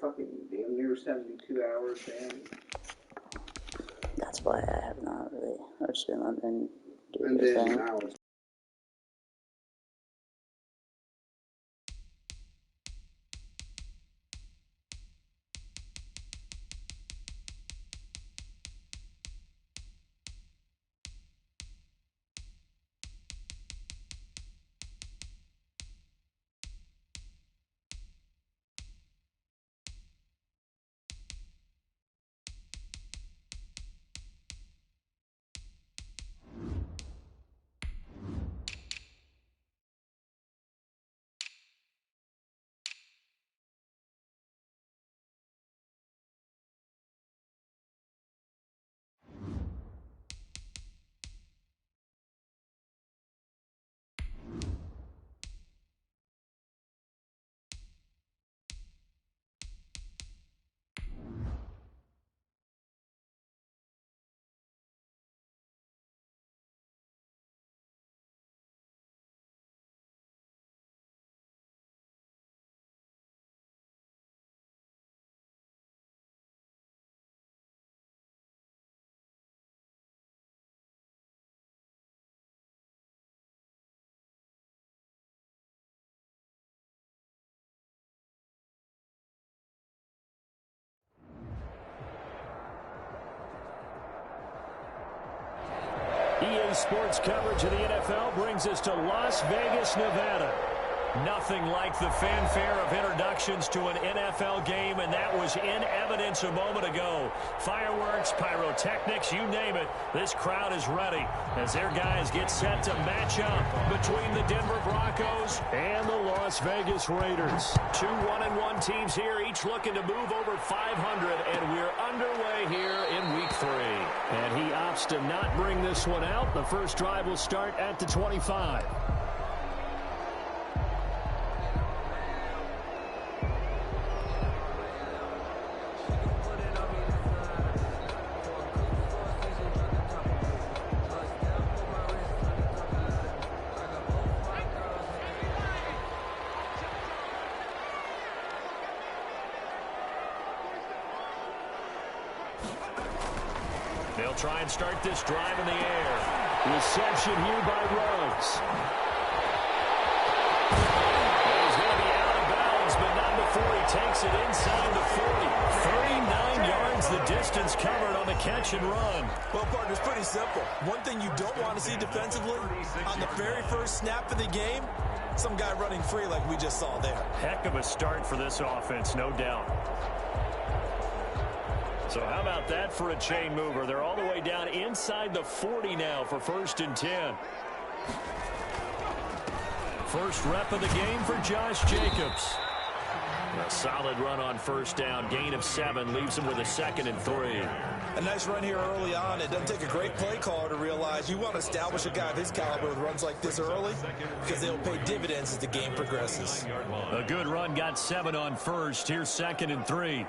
fucking damn near 72 hours, man. That's why I have not really. I've just been letting them do And their then thing. now it's EA Sports coverage of the NFL brings us to Las Vegas, Nevada. Nothing like the fanfare of introductions to an NFL game, and that was in evidence a moment ago. Fireworks, pyrotechnics, you name it. This crowd is ready as their guys get set to match up between the Denver Broncos and the Las Vegas Raiders. Two 1-1 teams here, each looking to move over 500, and we're underway here in Week 3. And he opts to not bring this one out. The first drive will start at the 25. They'll try and start this drive in the air. Reception here by Ruggs. He's going to be out of bounds, but not before he takes it inside the 40. 39 yards the distance covered on the catch and run. Well, partner, it's pretty simple. One thing you don't want to see defensively, on the very first snap of the game, some guy running free like we just saw there. Heck of a start for this offense, no doubt. So how about that for a chain mover? They're all the way down inside the 40 now for 1st and 10. First rep of the game for Josh Jacobs. A solid run on first down. Gain of 7 leaves him with a 2nd and 3. A nice run here early on. It doesn't take a great play caller to realize you want to establish a guy of his caliber with runs like this early because they'll pay dividends as the game progresses. A good run, got 7 on first. Here's 2nd and 3.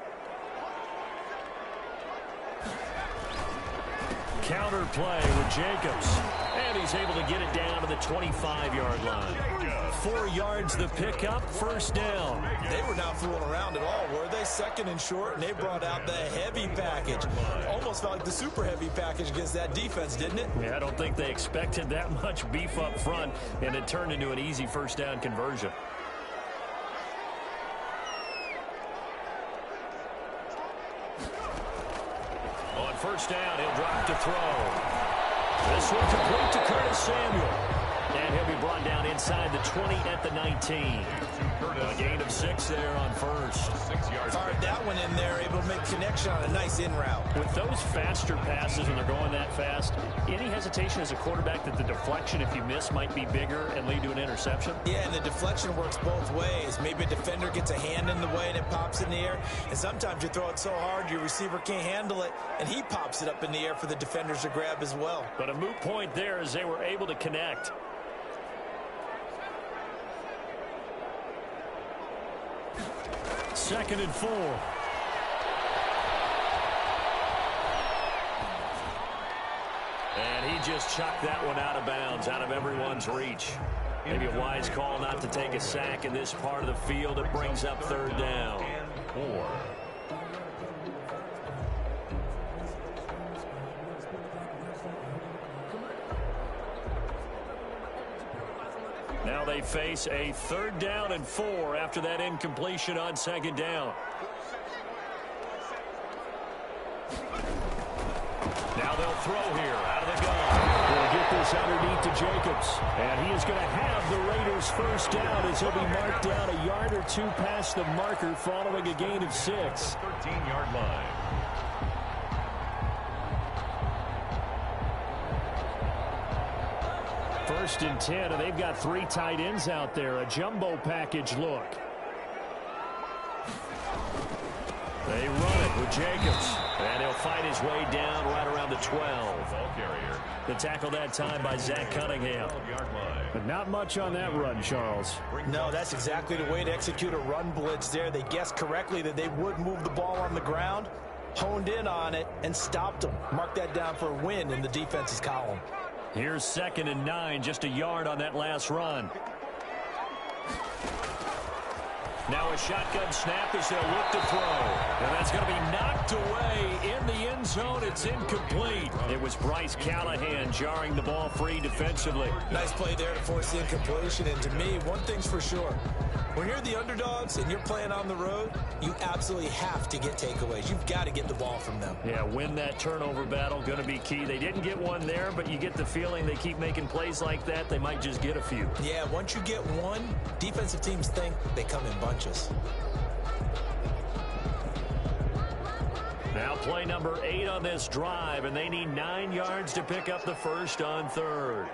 Counter play with Jacobs. And he's able to get it down to the 25-yard line. 4 yards the pickup, first down. They were not fooling around at all, were they? 2nd and short, and they brought out the heavy package. Almost felt like the super heavy package against that defense, didn't it? Yeah, I don't think they expected that much beef up front, and it turned into an easy first down conversion. On first down, he'll drop to throw. This one complete to Curtis Samuel. And he'll be brought down inside the 20 at the 19. A gain of 6 there on first. Fired that one in there, able to make connection on a nice in route. With those faster passes when they're going that fast, any hesitation as a quarterback that the deflection, if you miss, might be bigger and lead to an interception? Yeah, and the deflection works both ways. Maybe a defender gets a hand in the way and it pops in the air. And sometimes you throw it so hard your receiver can't handle it, and he pops it up in the air for the defenders to grab as well. But a moot point there as they were able to connect. Second and 4. And he just chucked that one out of bounds, out of everyone's reach. Maybe a wise call not to take a sack in this part of the field. It brings up 3rd down. 4. Now they face a 3rd down and 4 after that incompletion on 2nd down. Now they'll throw here out of the gun. They'll get this underneath to Jacobs. And he is going to have the Raiders 1st down as he'll be marked down a yard or 2 past the marker following a gain of 6. 13-yard line. First and 10, and they've got 3 tight ends out there. A jumbo package look. They run it with Jacobs. And he'll fight his way down right around the 12. Ball carrier. The tackle that time by Zach Cunningham. But not much on that run, Charles. No, that's exactly the way to execute a run blitz there. They guessed correctly that they would move the ball on the ground, honed in on it, and stopped them. Mark that down for a win in the defense's column. Here's 2nd and 9, just a yard on that last run. Now a shotgun snap as they'll look to throw. And that's going to be knocked away in the end zone. It's incomplete. It was Bryce Callahan jarring the ball free defensively. Nice play there to force the incompletion. And to me, one thing's for sure. When you're the underdogs and you're playing on the road, you absolutely have to get takeaways. You've got to get the ball from them. Yeah, win that turnover battle, going to be key. They didn't get one there, but you get the feeling they keep making plays like that, they might just get a few. Yeah, once you get one, defensive teams think they come in bunches. Now play number 8 on this drive, and they need 9 yards to pick up the first on 3rd.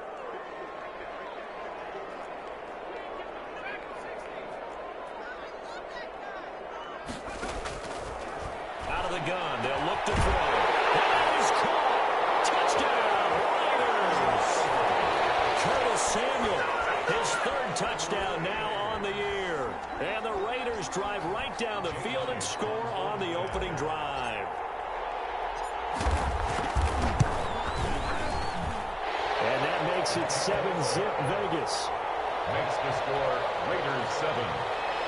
Out of the gun, they'll look to throw. That is caught. Touchdown, Raiders. Curtis Samuel, his 3rd touchdown now on the year. And the Raiders drive right down the field and score on the opening drive. And that makes it 7-zip Vegas. Makes the score Raiders 7,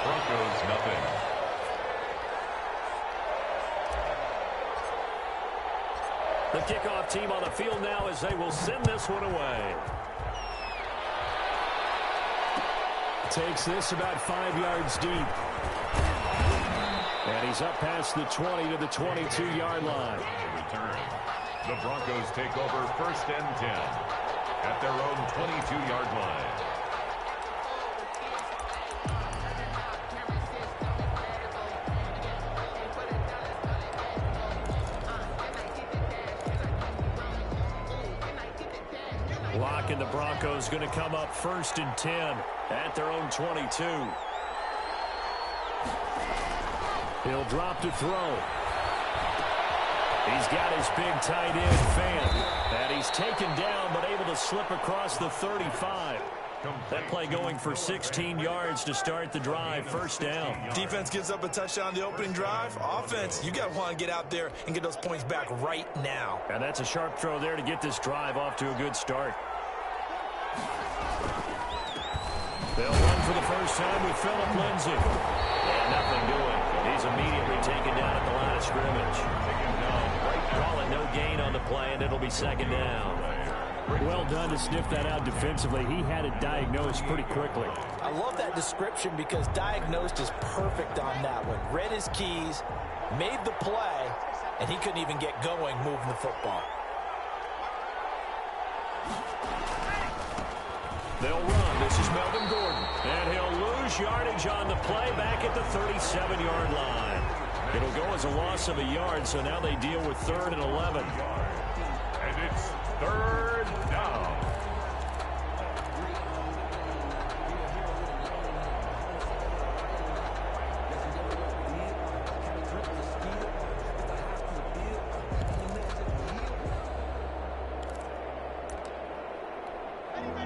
Broncos nothing. The kickoff team on the field now as they will send this one away. Takes this about 5 yards deep. And he's up past the 20 to the 22-yard line. Return. The Broncos take over 1st and 10 at their own 22-yard line. Lock and the Broncos going to come up 1st and 10 at their own 22. He'll drop to throw. He's got his big tight end, Fant. And he's taken down but able to slip across the 35. That play going for 16 yards to start the drive. 1st down. Defense gives up a touchdown the opening drive. Offense, you got to want to get out there and get those points back right now. And that's a sharp throw there to get this drive off to a good start. They'll run for the first time with Phillip Lindsay. And nothing doing. He's immediately taken down at the line of scrimmage. Call it no gain on the play, and it'll be 2nd down. Well done to sniff that out defensively. He had it diagnosed pretty quickly. I love that description because diagnosed is perfect on that one. Read his keys, made the play, and he couldn't even get going moving the football. They'll run. This is Melvin Gordon. And he'll lose yardage on the play back at the 37-yard line. It'll go as a loss of a yard, so now they deal with 3rd and 11. And it's 3rd down.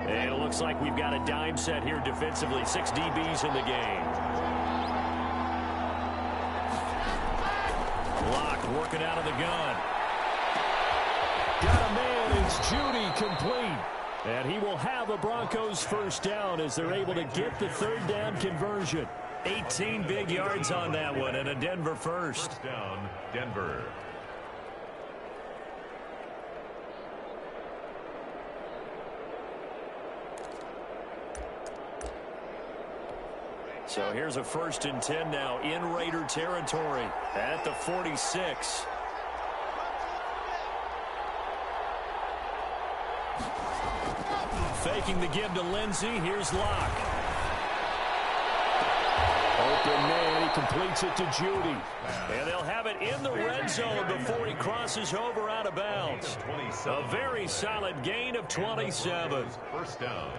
And it looks like we've got a dime set here defensively. 6 DBs in the game. Locked, working out of the gun. Got a man, it's Judy complete. And he will have a Broncos 1st down as they're able to get the 3rd down conversion. 18 big yards on that one, and a Denver first. First down, Denver. So here's a 1st and 10 now in Raider territory at the 46. Faking the give to Lindsey. Here's Locke. Open man. He completes it to Judy. And they'll have it in the red zone before he crosses over out of bounds. A very solid gain of 27. First down.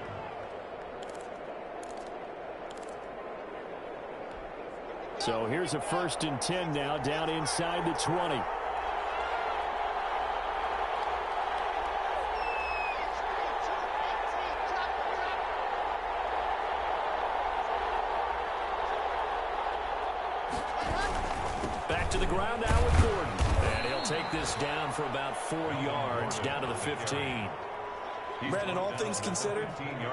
So here's a 1st and 10 now down inside the 20. Back to the ground now with Gordon. And he'll take this down for about 4 yards down to the 15. Brandon, all things considered,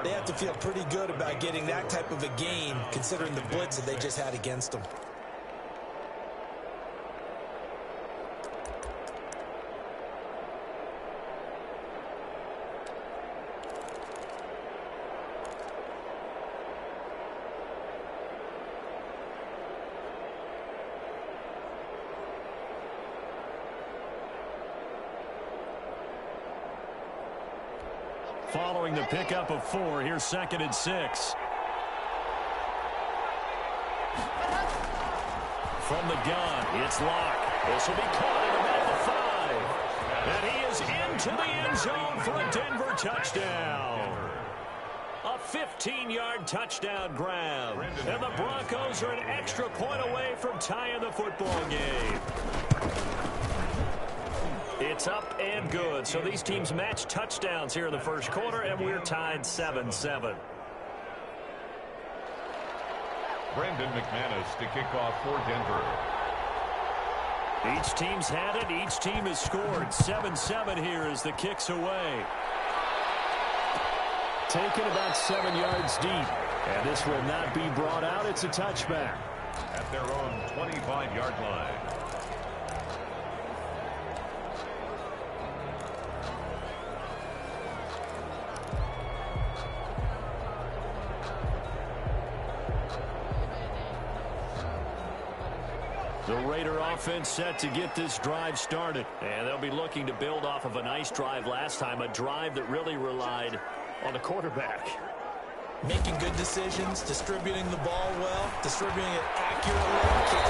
they have to feel pretty good about getting that type of a gain, considering the blitz that they just had against them. Following the pickup of 4, here's 2nd and 6. From the gun, it's Locke. This will be caught at about the 5. And he is into the end zone for a Denver touchdown. A 15-yard touchdown grab. And the Broncos are an extra point away from tying the football game. It's up and good. So these teams match touchdowns here in the first quarter, and we're tied 7-7. Brandon McManus to kick off for Denver. Each team's had it. Each team has scored. 7-7 here as the kick's away. Taken about 7 yards deep. And this will not be brought out. It's a touchback. At their own 25-yard line. The Raider offense set to get this drive started. And they'll be looking to build off of a nice drive last time, a drive that really relied on the quarterback. Making good decisions, distributing the ball well, distributing it accurately,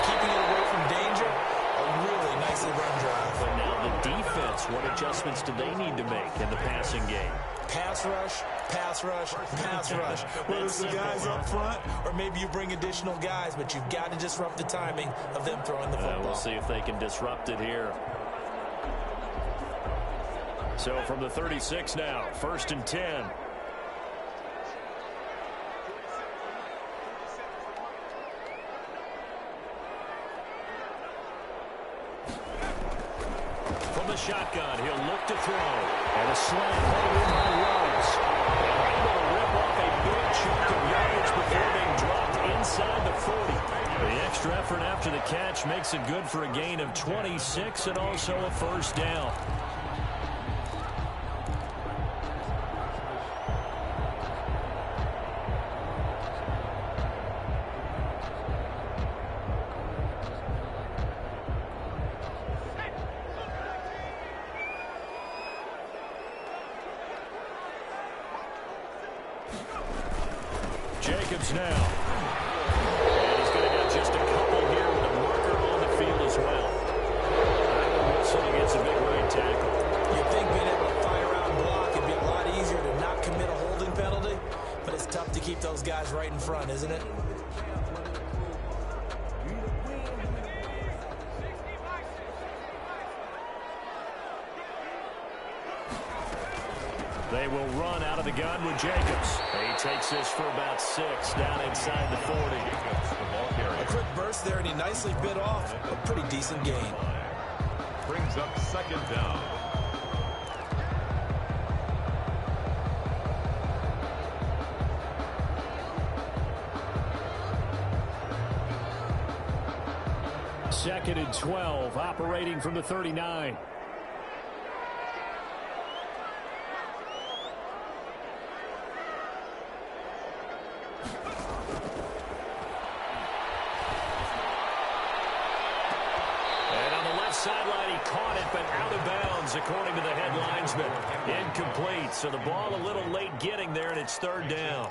keeping it away from danger. A really nicely run drive. But now the defense, what adjustments do they need to make in the passing game? Pass rush, pass rush, pass rush. Whether it's the guys up front or maybe you bring additional guys, but you've got to disrupt the timing of them throwing the football. We'll see if they can disrupt it here. So from the 36 now, 1st and 10. From the shotgun, he'll look to throw. And a slant held in by Rose. And able to rip off a big chunk of yardage before being dropped inside the 40. The extra effort after the catch makes it good for a gain of 26 and also a 1st down. Jacobs now. And he's going to get just a couple here with a marker on the field as well. Wilson against a big right tackle. You'd think being able to fire out and block would be a lot easier to not commit a holding penalty, but it's tough to keep those guys right in front, isn't it? They will run out of the gun with Jacobs. He takes this for about 6 down inside the 40. A quick burst there, and he nicely bit off a pretty decent gain. Brings up 2nd down. 2nd and 12, operating from the 39. Sideline, he caught it, but out of bounds, according to the head linesman. Incomplete, so the ball a little late getting there, and it's 3rd down.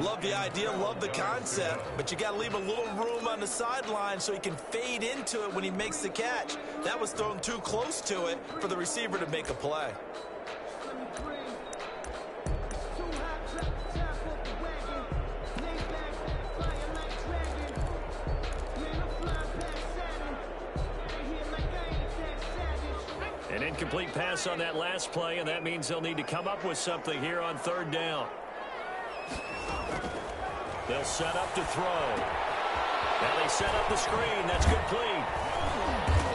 Love the idea, love the concept, but you got to leave a little room on the sideline so he can fade into it when he makes the catch. That was thrown too close to it for the receiver to make a play. An incomplete pass on that last play, and that means they'll need to come up with something here on 3rd down. They'll set up to throw. Now they set up the screen. That's complete.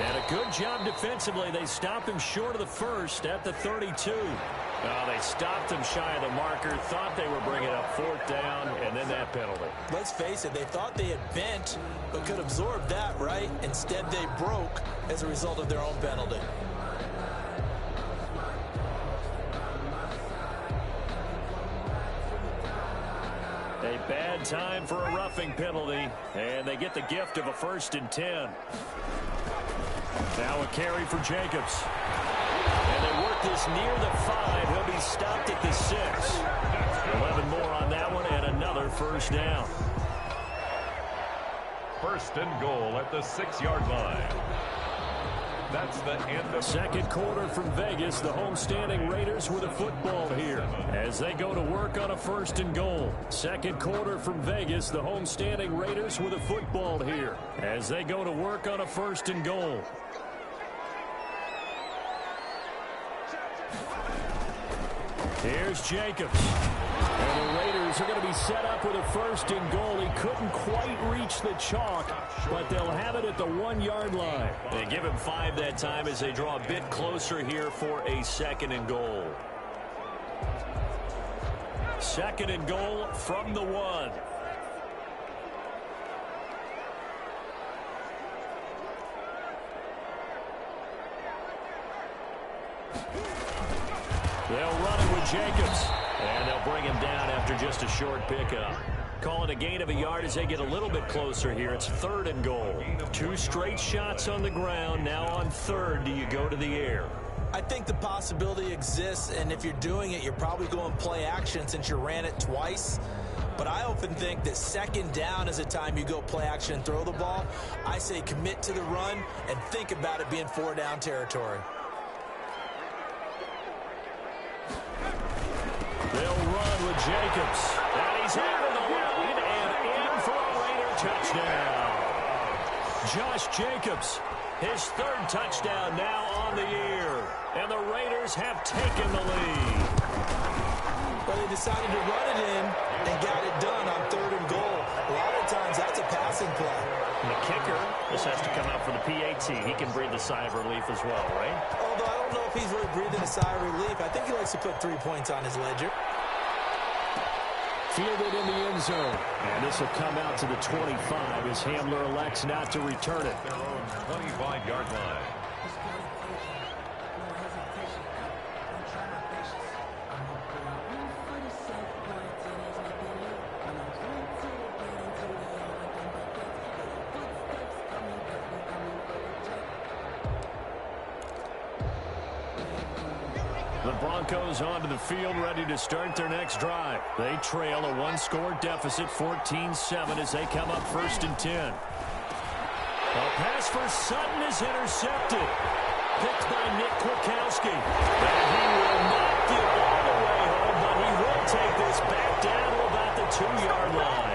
And a good job defensively. They stopped him short of the first at the 32. They stopped him shy of the marker, thought they were bringing up 4th down, and then that penalty. Let's face it, they thought they had bent, but could absorb that, right? Instead, they broke as a result of their own penalty. A bad time for a roughing penalty, and they get the gift of a 1st and 10. Now a carry for Jacobs. And they work this near the 5. He'll be stopped at the 6. 11 more on that one, and another 1st down. 1st and goal at the 6-yard line. That's the end of 2nd quarter from Vegas. The homestanding Raiders with a football here as they go to work on a 1st and goal. 2nd quarter from Vegas. The homestanding Raiders with a football here as they go to work on a 1st and goal. Here's Jacobs. And the Raiders are going to be set up with a 1st and goal. He couldn't quite reach the chalk, but they'll have it at the 1-yard line. They give him 5 that time as they draw a bit closer here for a 2nd and goal. 2nd and goal from the 1. They'll run it with Jacobs, and they'll bring him down after just a short pickup. Call it a gain of a yard as they get a little bit closer here. It's 3rd and goal. 2 straight shots on the ground. Now on 3rd, do you go to the air? I think the possibility exists, and if you're doing it, you're probably going play action since you ran it twice. But I often think that 2nd down is a time you go play action and throw the ball. I say commit to the run and think about it being 4-down territory. They'll run with Jacobs. And he's having the line and in for a Raider touchdown. Josh Jacobs, his 3rd touchdown now on the year. And the Raiders have taken the lead. Well, they decided to run it in and got it done on 3rd and goal. A lot of times that's a passing play. And the kicker, this has to come out for the PAT. He can breathe a sigh of relief as well, right? Although I don't know if he's really breathing a sigh of relief. I think he likes to put 3 points on his ledger. Fielded in the end zone. And this will come out to the 25 as Hamler elects not to return it. their own 25-yard line. The Broncos onto the field, ready to start their next drive. They trail a 1-score deficit, 14-7, as they come up 1st and 10. A pass for Sutton is intercepted. Picked by Nick Kwiatkowski. And he will not get all the way home, but he will take this back down to about the 2-yard line.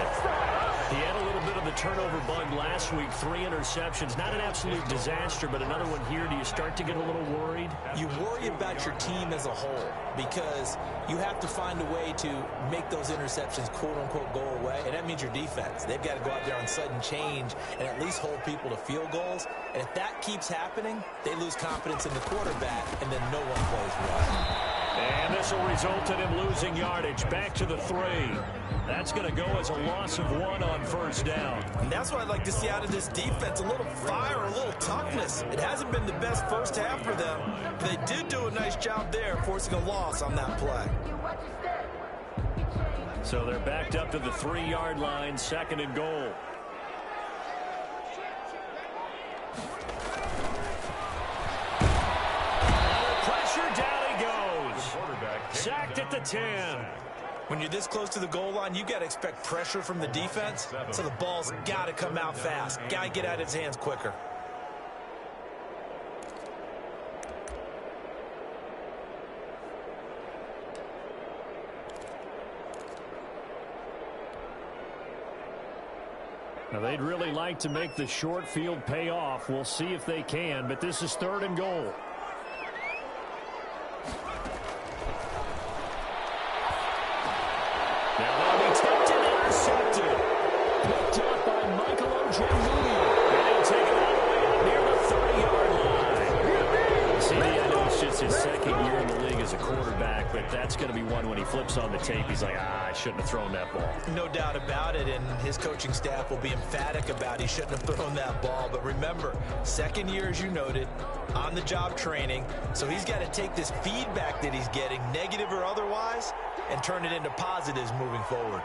He had a little bit of the turnover bug last week, 3 interceptions. Not an absolute disaster, but another one here. Do you start to get a little worried? You worry about your team as a whole because you have to find a way to make those interceptions quote-unquote go away, and that means your defense. They've got to go out there on sudden change and at least hold people to field goals. And if that keeps happening, they lose confidence in the quarterback, and then no one plays well. And this will result in him losing yardage. Back to the 3. That's going to go as a loss of 1 on first down. And that's what I'd like to see out of this defense, a little fire, a little toughness. It hasn't been the best first half for them. They did do a nice job there, forcing a loss on that play. So they're backed up to the 3-yard line, 2nd and goal. Pressure, down he goes. Sacked at the 10. When you're this close to the goal line, you got to expect pressure from the defense, so the ball's got to come out fast. Got to get out of his hands quicker. Now, they'd really like to make the short field pay off. We'll see if they can, but this is 3rd and goal. Now they'll be tipped and intercepted. Picked up by Michael Ojemudia. And he'll take it all the way out near the 30-yard line. See, I know it's just his 2nd year in the league as a quarterback, but that's going to be one when he flips on the tape. He's like, I shouldn't have thrown that ball. No doubt about it, and his coaching staff will be emphatic about he shouldn't have thrown that ball. But remember, 2nd year, as you noted, on-the-job training, so he's got to take this feedback that he's getting, negative or otherwise, and turn it into positives moving forward.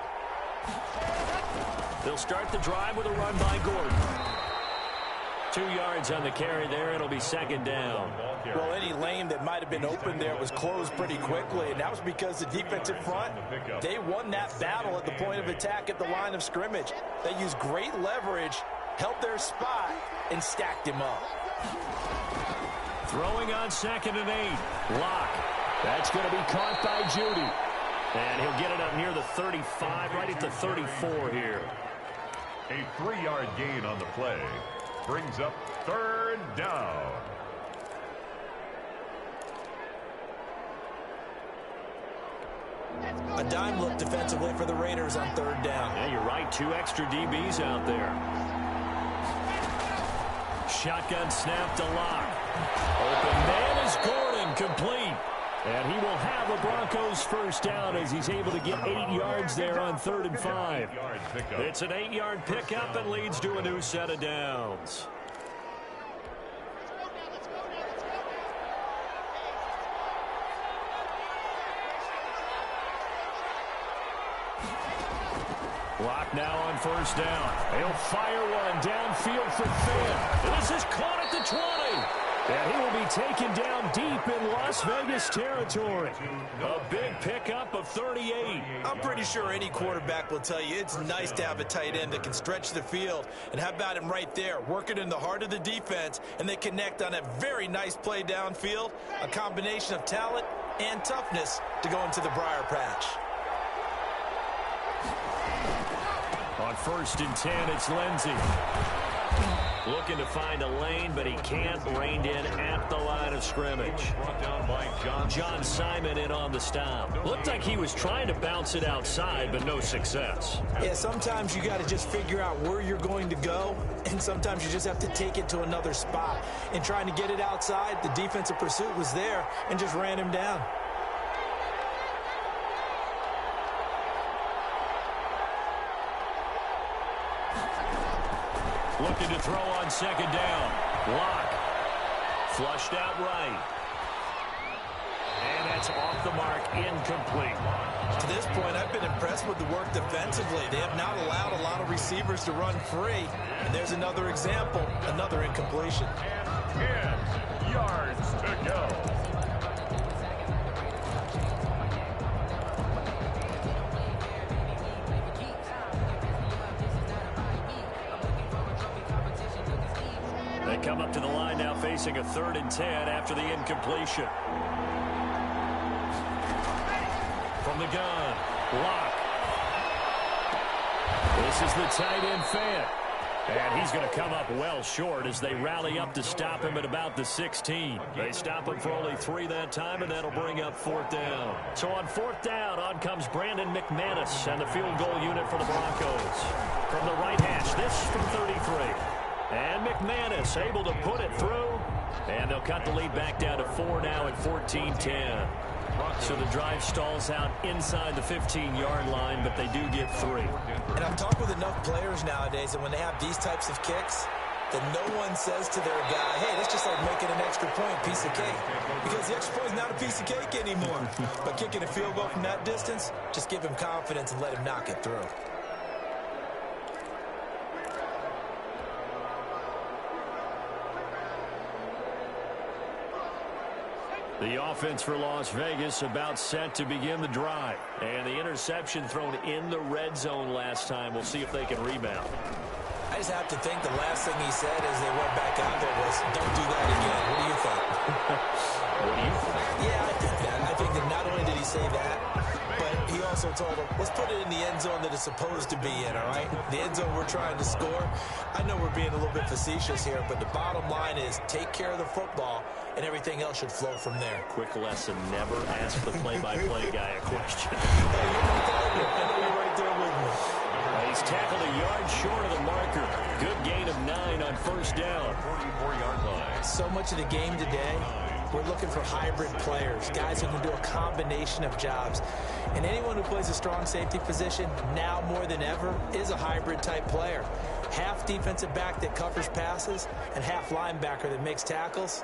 They'll start the drive with a run by Gordon. 2 yards on the carry there. It'll be 2nd down. Well, any lane that might have been open there was closed pretty quickly, and that was because the defensive front, they won that battle at the point of attack at the line of scrimmage. They used great leverage, held their spot, and stacked him up. Throwing on 2nd and 8. Locke. That's going to be caught by Judy. And he'll get it up near the 35, right at the 34 here. A 3-yard gain on the play brings up 3rd down. A dime look defensively for the Raiders on 3rd down. Yeah, you're right. 2 extra DBs out there. Shotgun snap to Locke. Open man is Gordon, complete. And he will have a Broncos first down as he's able to get 8 yards there on 3rd and 5. It's an 8-yard pickup and leads to a new set of downs. Locke now on first down. He'll fire one downfield for Finn. This is caught at the 20. And he will be taken down deep in Las Vegas territory. A big pickup of 38. I'm pretty sure any quarterback will tell you it's nice to have a tight end that can stretch the field. And how about him right there, working in the heart of the defense, and they connect on a very nice play downfield. A combination of talent and toughness to go into the briar patch. On 1st and 10, it's Lindsey. Looking to find a lane, but he can't. Reined in at the line of scrimmage. Brought down by John Simon in on the stop. Looked like he was trying to bounce it outside, but no success. Yeah, sometimes you got to just figure out where you're going to go, and sometimes you just have to take it to another spot. In trying to get it outside, the defensive pursuit was there and just ran him down. Looking to throw on 2nd down. Locke. Flushed out right. And that's off the mark, incomplete. To this point, I've been impressed with the work defensively. They have not allowed a lot of receivers to run free. And there's another example, another incompletion. 10 yards to go. They come up to the line now facing a 3rd and 10 after the incompletion. From the gun, Locke. This is the tight end Fant. And he's going to come up well short as they rally up to stop him at about the 16. They stop him for only 3 that time, and that'll bring up 4th down. So on 4th down, on comes Brandon McManus and the field goal unit for the Broncos. From the right hash, this from 33. And McManus able to put it through. And they'll cut the lead back down to 4 now at 14-10. So the drive stalls out inside the 15-yard line, but they do get 3. And I've talked with enough players nowadays that when they have these types of kicks, that no one says to their guy, hey, that's just like making an extra point, piece of cake. Because the extra point is not a piece of cake anymore. But kicking a field goal from that distance, just give him confidence and let him knock it through. The offense for Las Vegas about set to begin the drive. And the interception thrown in the red zone last time. We'll see if they can rebound. I just have to think the last thing he said as they went back out there was, don't do that again. What do you think? What do you think? Yeah, I think that. I think that not only did he say that, but he also told them, let's put it in the end zone that it's supposed to be in, all right? The end zone we're trying to score. I know we're being a little bit facetious here, but the bottom line is take care of the football, and everything else should flow from there. Quick lesson, never ask the play-by-play guy a question. Hey, you're my partner. I know you're right there with me. He's tackled a yard short of the marker. Good gain of 9 on first down. 44-yard line. So much of the game today, we're looking for hybrid players, guys who can do a combination of jobs. And anyone who plays a strong safety position, now more than ever, is a hybrid-type player. Half defensive back that covers passes and half linebacker that makes tackles.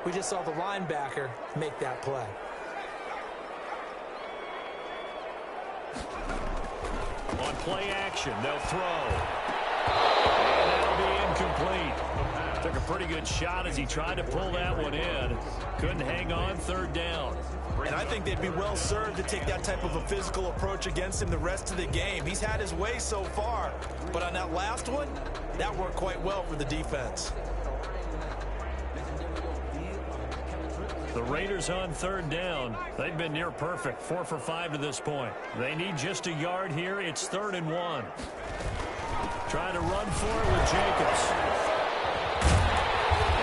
We just saw the linebacker make that play. On play action, they'll throw. And that'll be incomplete. Took a pretty good shot as he tried to pull that one in. Couldn't hang on, third down. And I think they'd be well served to take that type of a physical approach against him the rest of the game. He's had his way so far. But on that last one, that worked quite well for the defense. The Raiders on third down. They've been near perfect, 4 for 5 to this point. They need just a yard here. It's 3rd and 1. Trying to run for it with Jacobs.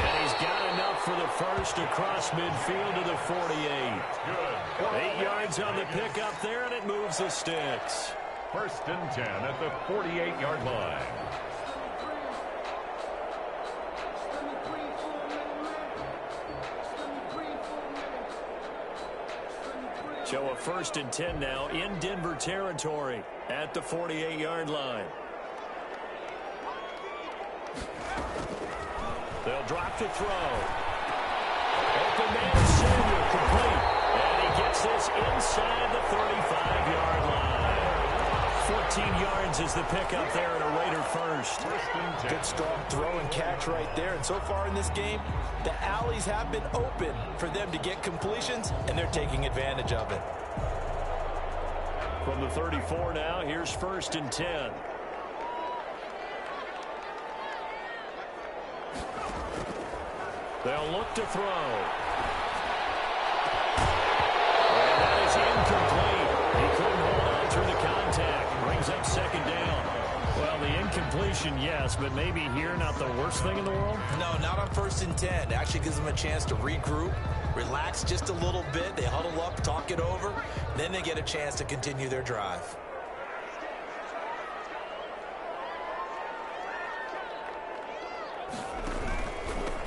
And he's got enough for the first across midfield to the 48. Good. 8 yards on the pickup there, and it moves the sticks. 1st and 10 at the 48-yard line. So a 1st and 10 now in Denver territory at the 48-yard line. They'll drop to throw. Open man Samuel complete. And he gets this inside the 35-yard line. 14 yards is the pickup there at a Raider first. Good strong throw and catch right there. And so far in this game, the alleys have been open for them to get completions, and they're taking advantage of it. From the 34 now, here's 1st and 10. They'll look to throw. And that is incomplete. He couldn't hold on through the contact. Brings up 2nd down. Well, the incompletion, yes, but maybe here not the worst thing in the world? No, not on 1st and 10. It actually gives them a chance to regroup, relax just a little bit. They huddle up, talk it over. Then they get a chance to continue their drive.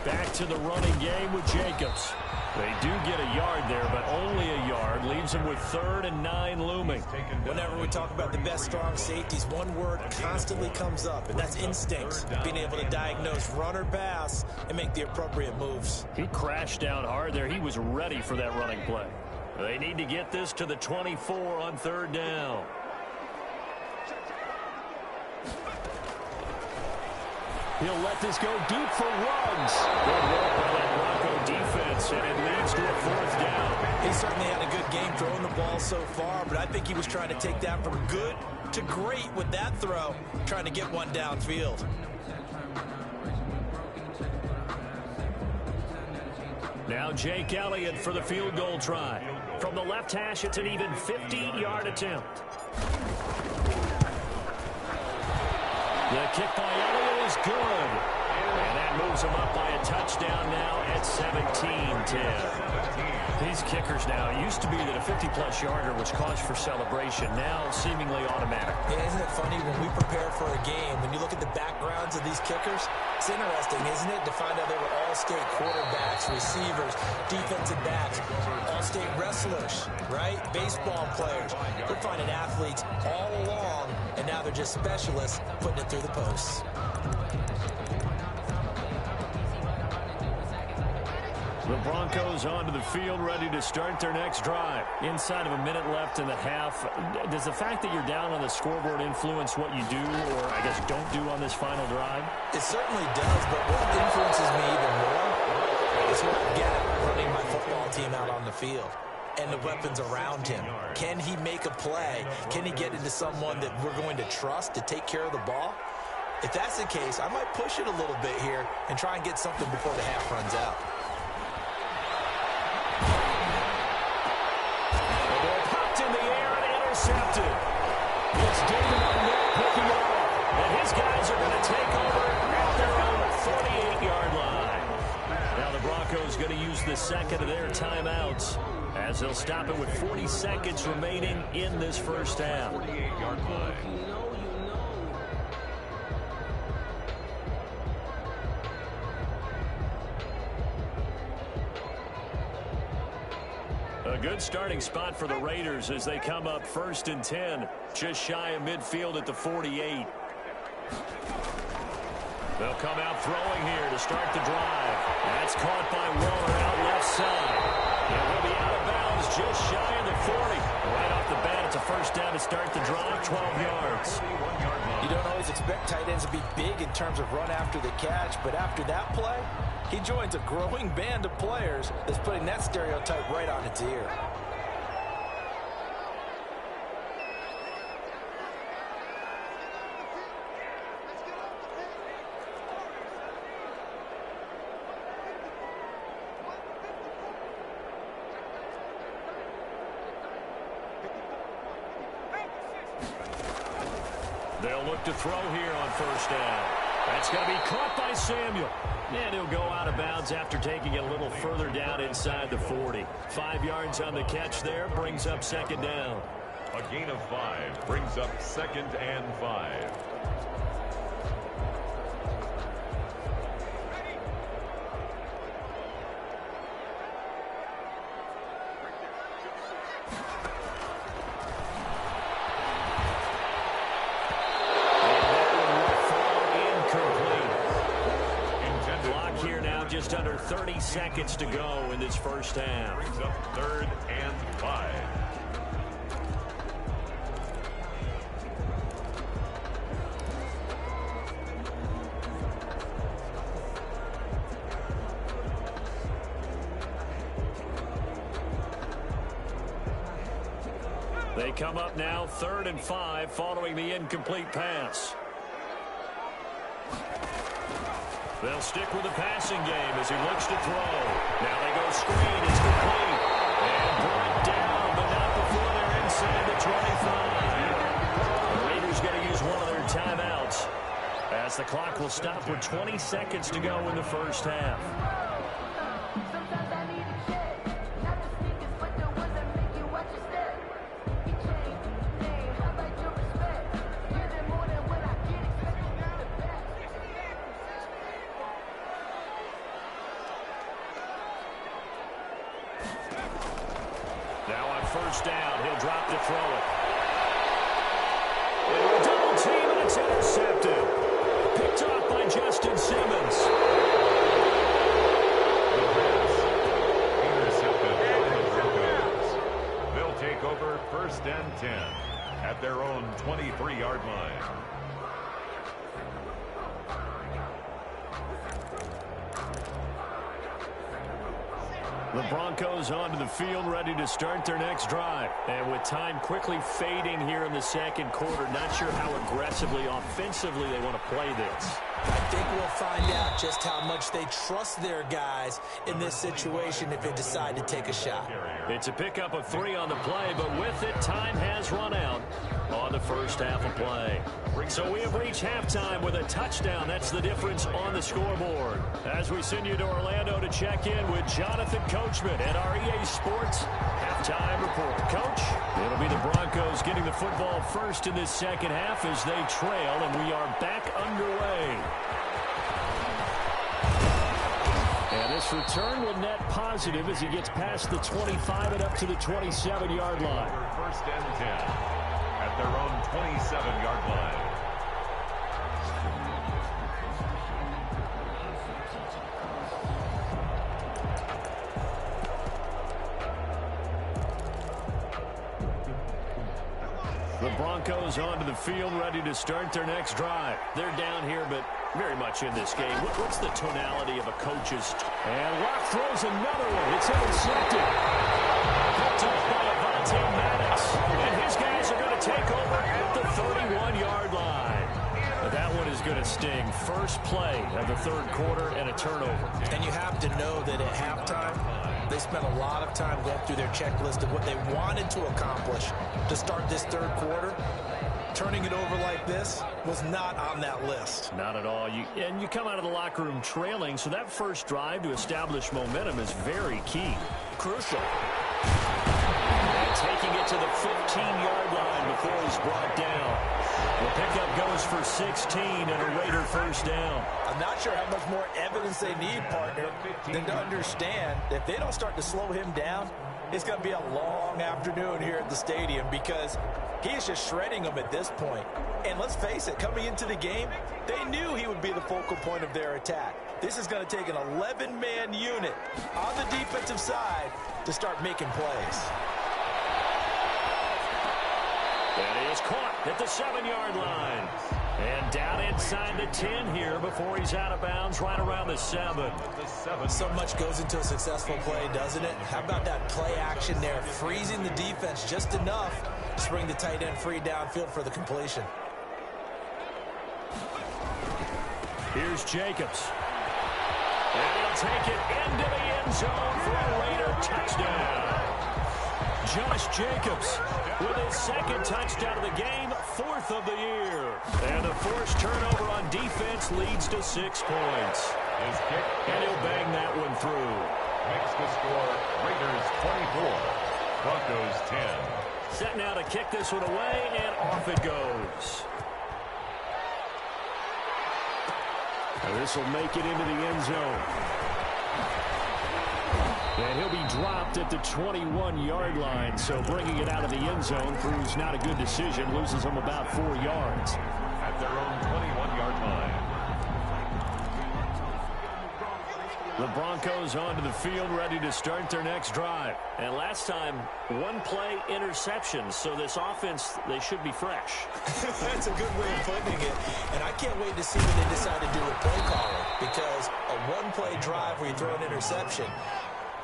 Back to the running game with Jacobs. They do get a yard there, but only a yard. Leaves them with 3rd and 9 looming. Whenever we talk about the best strong safeties, one word constantly comes up, and that's instincts. Being able to diagnose run or pass and make the appropriate moves. He crashed down hard there. He was ready for that running play. They need to get this to the 24 on 3rd down. He'll let this go deep for Ruggs. Good work by that Bronco defense, and it leads to a 4th down. He certainly had a good game throwing the ball so far, but I think he was trying to take that from good to great with that throw, trying to get one downfield. Now Jake Elliott for the field goal try. From the left hash, it's an even 50-yard attempt. The kick by Elliott is good. And that moves him up by a touchdown now at 17-10. These kickers now, it used to be that a 50-plus yarder was cause for celebration. Now seemingly automatic. Yeah, isn't it funny when we prepare for a game, when you look at the backgrounds of these kickers, It's interesting, isn't it, to find out they were all-state quarterbacks, receivers, defensive backs, all-state wrestlers, right? Baseball players. We're finding athletes all along, and now they're just specialists putting it through the posts. The Broncos onto the field, ready to start their next drive. Inside of a minute left in the half, does the fact that you're down on the scoreboard influence what you do, or I guess don't do on this final drive? It certainly does, but what influences me even more is what I get running my football team out on the field and the weapons around him. Can he make a play? Can he get into someone that we're going to trust to take care of the ball? If that's the case, I might push it a little bit here and try and get something before the half runs out. Intercepted. It's David Arnett picking it up. And his guys are going to take over at their own 48-yard line. Now the Broncos going to use the second of their timeouts as they'll stop it with 40 seconds remaining in this first half. 48-yard line. A good starting spot for the Raiders as they come up 1st and 10, just shy of midfield at the 48. They'll come out throwing here to start the drive. That's caught by Waller out left side. It will be out of bounds just shy of the 40. Right off the bat, it's a first down to start the drive, 12 yards. You don't always expect tight ends to be big in terms of run after the catch, but after that play, he joins a growing band of players that's putting that stereotype right on its ear. They'll look to throw here on first down. That's going to be caught by Samuel. And he'll go out of bounds after taking it a little further down inside the 40. 5 yards on the catch there, brings up second down. A gain of 5 brings up 2nd and 5. Just under 30 seconds to go in this first half. Brings up 3rd and 5. They come up now 3rd and 5 following the incomplete pass. They'll stick with the passing game as he looks to throw. Now they go screen. It's complete. And brought down, but not before they're inside the 25. The Raiders going to use one of their timeouts as the clock will stop with 20 seconds to go in the first half. First down, he'll drop to throw it. And a double team, and it's intercepted. Picked off by Justin Simmons. The pass intercepted by the Broncos. They'll take over 1st and 10 at their own 23-yard line. The Broncos onto the field, ready to start their next drive. And with time quickly fading here in the second quarter, not sure how aggressively, offensively they want to play this. I think we'll find out just how much they trust their guys in this situation if they decide to take a shot. It's a pickup of 3 on the play, but with it, time has run out on the first half of play. So we have reached halftime with a touchdown. That's the difference on the scoreboard. As we send you to Orlando to check in with Jonathan Coachman at our EA Sports halftime report. Coach, it'll be the Broncos getting the football first in this second half as they trail, and we are back underway. return will net positive as he gets past the 25 and up to the 27-yard line. First and 10 at their own 27-yard line. The Broncos onto the field, ready to start their next drive. They're down here, but very much in this game. What's the tonality of a coach's? And Locke throws another one. It's intercepted. Picked up by Avonte Maddox. And his guys are going to take over at the 31-yard line. But that one is going to sting. First play of the third quarter and a turnover. And you have to know that at halftime, they spent a lot of time going through their checklist of what they wanted to accomplish to start this third quarter. Turning it over like this was not on that list. Not at all. And you come out of the locker room trailing, so that first drive to establish momentum is very key. Crucial. And taking it to the 15-yard line before he's brought down. The pickup goes for 16 and a Raider first down. I'm not sure how much more evidence they need, partner, than to understand that if they don't start to slow him down, it's going to be a long afternoon here at the stadium because he is just shredding them at this point. And let's face it, coming into the game, they knew he would be the focal point of their attack. This is going to take an 11-man unit on the defensive side to start making plays. And he is caught at the 7-yard line. And down inside the 10 here before he's out of bounds right around the 7. So much goes into a successful play, doesn't it? How about that play action there, freezing the defense just enough to bring the tight end free downfield for the completion. Here's Jacobs. And he'll take it into the end zone for a Raider touchdown. Josh Jacobs with his second touchdown of the game, 4th of the year. And the forced turnover on defense leads to 6 points. His kick. And he'll bang that one through. Makes the score Raiders 24, Broncos 10. Set now to kick this one away, and off it goes. Now this will make it into the end zone. And he'll be dropped at the 21-yard line, so bringing it out of the end zone proves not a good decision. Loses him about 4 yards. At their own 21-yard line. The Broncos onto the field, ready to start their next drive. And last time, one-play interception, so this offense, they should be fresh. That's a good way of putting it. And I can't wait to see what they decide to do with play calling, because a one-play drive where you throw an interception,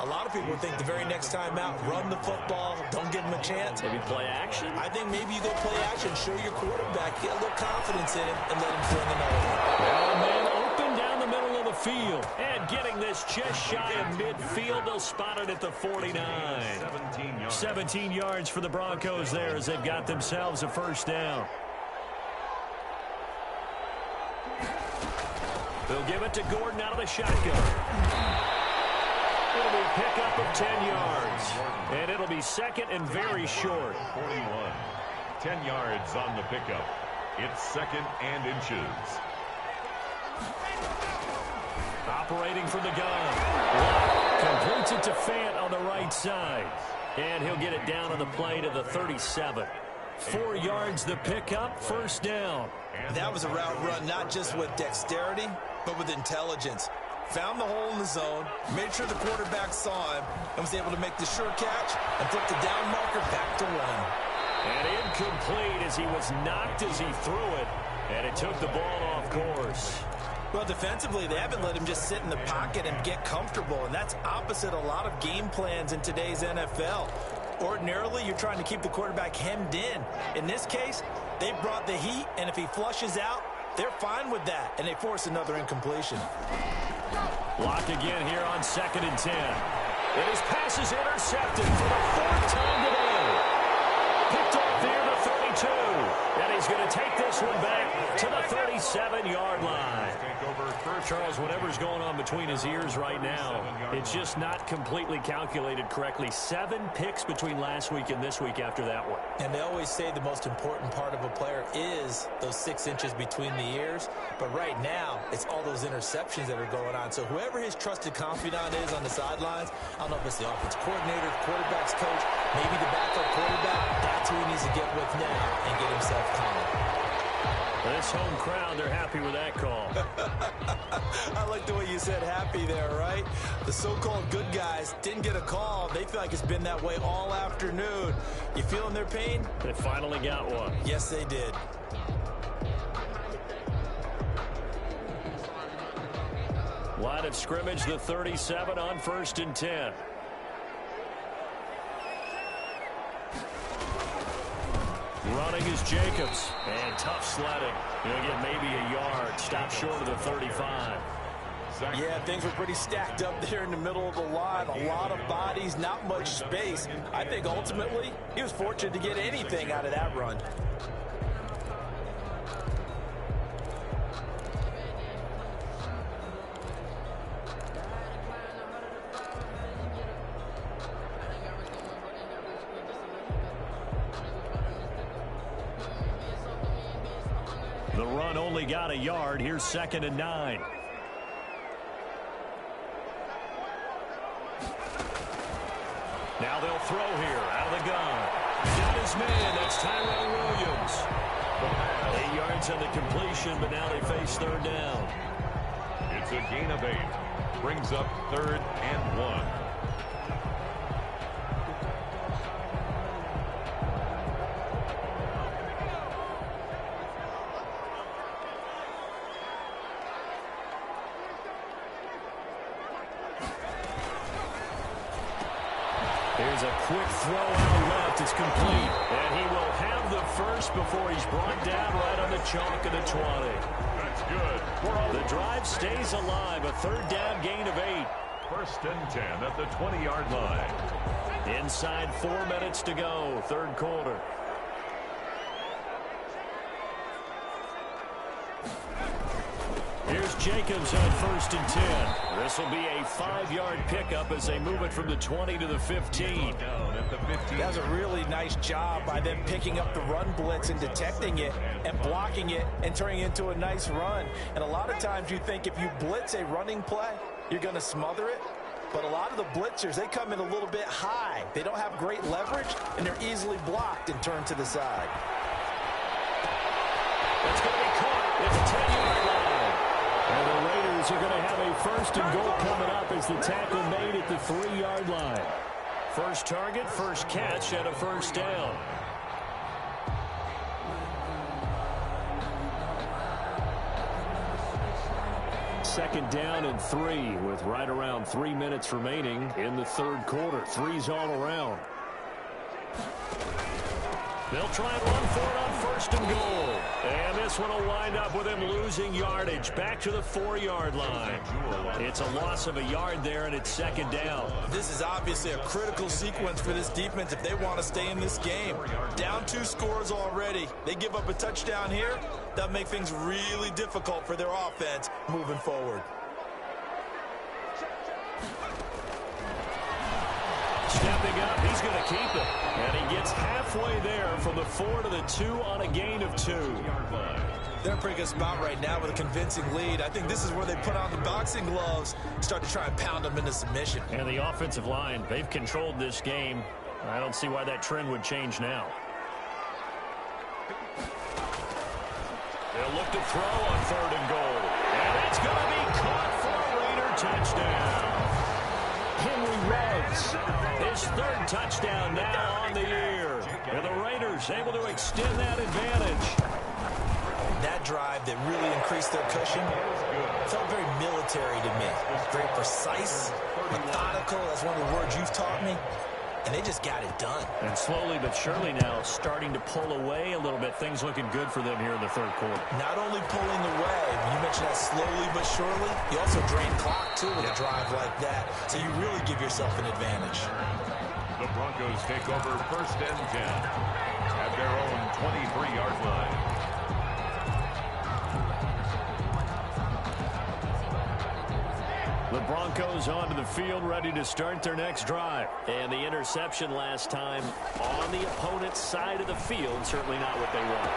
a lot of people think the very next time out, run the football, don't give him a chance. Maybe play action? I think maybe you go play action, show your quarterback, get a little confidence in him, and let him fling another one. Well, man, open down the middle of the field. And getting this just shy of midfield, they'll spot it at the 49. 17 yards for the Broncos there as they've got themselves a first down. They'll give it to Gordon out of the shotgun. It'll be a pickup of 10 yards. And it'll be second and very short. 41. 10 yards on the pickup. It's second and inches. Operating from the gun. Locke completes it to Fant on the right side. And he'll get it down on the play to the 37. 4 yards the pickup, first down. That was a route run not just with dexterity, but with intelligence. Found the hole in the zone, made sure the quarterback saw him, and was able to make the sure catch and flip the down marker back to 1. And incomplete as he was knocked as he threw it. And it took the ball off course. Well, defensively, they haven't let him just sit in the pocket and get comfortable, and that's opposite a lot of game plans in today's NFL. Ordinarily, you're trying to keep the quarterback hemmed in. In this case, they brought the heat, and if he flushes out, they're fine with that, and they force another incompletion. Locke again here on 2nd and 10. And his pass is intercepted for the 4th time today. Picked off near the 32. And he's going to take this one back to the 37-yard line. take over first. Charles, whatever's going on between his ears right now, it's just not completely calculated correctly. 7 picks between last week and this week after that one. And they always say the most important part of a player is those 6 inches between the ears. But right now, it's all those interceptions that are going on. So whoever his trusted confidant is on the sidelines, I don't know if it's the offense coordinator, quarterback's coach, maybe the backup quarterback, that's who he needs to get with now and get himself calm. This home crowd, they're happy with that call. I like the way you said happy there, right? The so-called good guys didn't get a call. They feel like it's been that way all afternoon. You feeling their pain? They finally got one. Yes, they did. Line of scrimmage, the 37 on 1st and 10. Running is Jacobs. And tough sledding. He'll get maybe a yard. Stop short of the 35. Yeah, things were pretty stacked up there in the middle of the line. A lot of bodies, not much space. I think ultimately he was fortunate to get anything out of that run. The run only got a yard. Here's 2nd and 9. Now they'll throw here out of the gun. Got his man. That's Tyrell Williams. 8 yards on the completion, but now they face 3rd down. It's a gain of 8. Brings up 3rd and 1. Here's a quick throw out left. It's complete. And he will have the first before he's brought down right on the chalk of the 20. That's good. The drive stays alive. A 3rd down gain of 8. 1st and 10 at the 20-yard line. Inside 4 minutes to go. 3rd quarter. Here's Jacobs on 1st and 10. This will be a 5-yard pickup as they move it from the 20 to the 15. That was a really nice job by them picking up the run blitz and detecting it and blocking it and turning it into a nice run. And a lot of times you think if you blitz a running play, you're going to smother it. But a lot of the blitzers, they come in a little bit high. They don't have great leverage, and they're easily blocked and turned to the side. It's going to be caught at the 10-yard line. And the Raiders are going to have a 1st and goal coming up as the tackle made at the 3-yard line. First target, first catch, and a 1st down. Second down and 3 with right around 3 minutes remaining in the 3rd quarter. 3's all around. They'll try and run for it on 1st and goal. And this one will wind up with him losing yardage. Back to the 4-yard line. It's a loss of a yard there, and it's 2nd down. This is obviously a critical sequence for this defense if they want to stay in this game. Down 2 scores already. They give up a touchdown here. That'll make things really difficult for their offense moving forward. Stepping up, he's going to keep it. And he gets halfway there from the 4 to the 2 on a gain of 2. They're in a pretty good spot right now with a convincing lead. I think this is where they put on the boxing gloves, start to try and pound them into submission. And the offensive line, they've controlled this game. I don't see why that trend would change now. They'll look to throw on 3rd and goal. And it's going to be caught for a Raider touchdown. Henry Ruggs, his 3rd touchdown now on the year. And the Raiders able to extend that advantage. That drive that really increased their cushion felt very military to me. Very precise, methodical, that's one of the words you've taught me. And they just got it done. And slowly but surely now starting to pull away a little bit. Things looking good for them here in the 3rd quarter. Not only pulling away, you mentioned that slowly but surely, you also drain clock too with a drive like that. So you really give yourself an advantage. The Broncos take over 1st and 10 at their own 23-yard line. Broncos onto the field, ready to start their next drive. And the interception last time on the opponent's side of the field, certainly not what they want.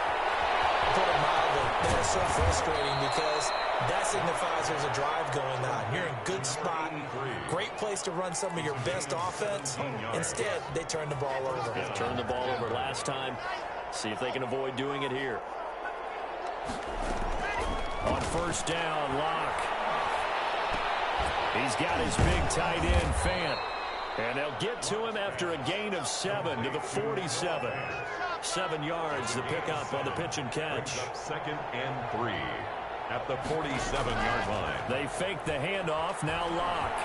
Put it mildly, that is so frustrating because that signifies there's a drive going on. You're in a good spot, great place to run some of your best offense. Instead, they turn the ball over. Yeah, turned the ball over last time. See if they can avoid doing it here. On first down, Locke. He's got his big tight end, Fant. And they'll get to him after a gain of 7 to the 47. 7 yards, the pickup on the pitch and catch. 2nd and 3 at the 47-yard line. They fake the handoff, now Locke.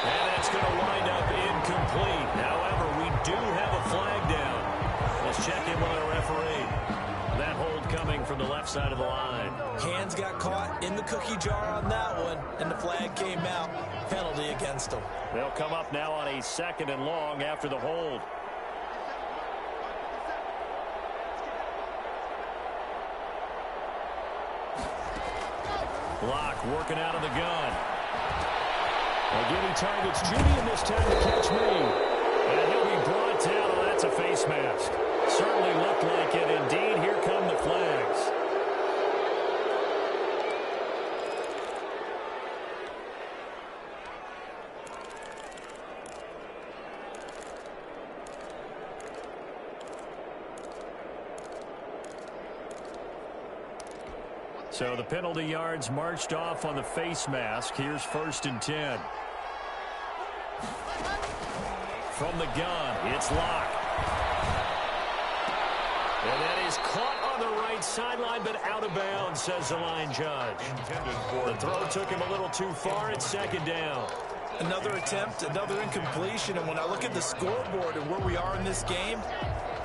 And that's going to wind up incomplete. However, we do have a flag down. Let's check in with our referee. That hold coming from the left side of the line. Hands got caught in the cookie jar on that one, and the flag came out. Penalty against them. They'll come up now on a 2nd and long after the hold. Locke working out of the gun. Again, he targets Judy, and this time to catch me. And he'll be brought down. Oh, that's a face mask. Certainly looked like it. Indeed, here come the flags. So the penalty yards marched off on the face mask. Here's 1st and 10. From the gun, it's Locke. And that is caught on the right sideline, but out of bounds, says the line judge. The throw took him a little too far. It's 2nd down. Another attempt, another incompletion, and when I look at the scoreboard and where we are in this game,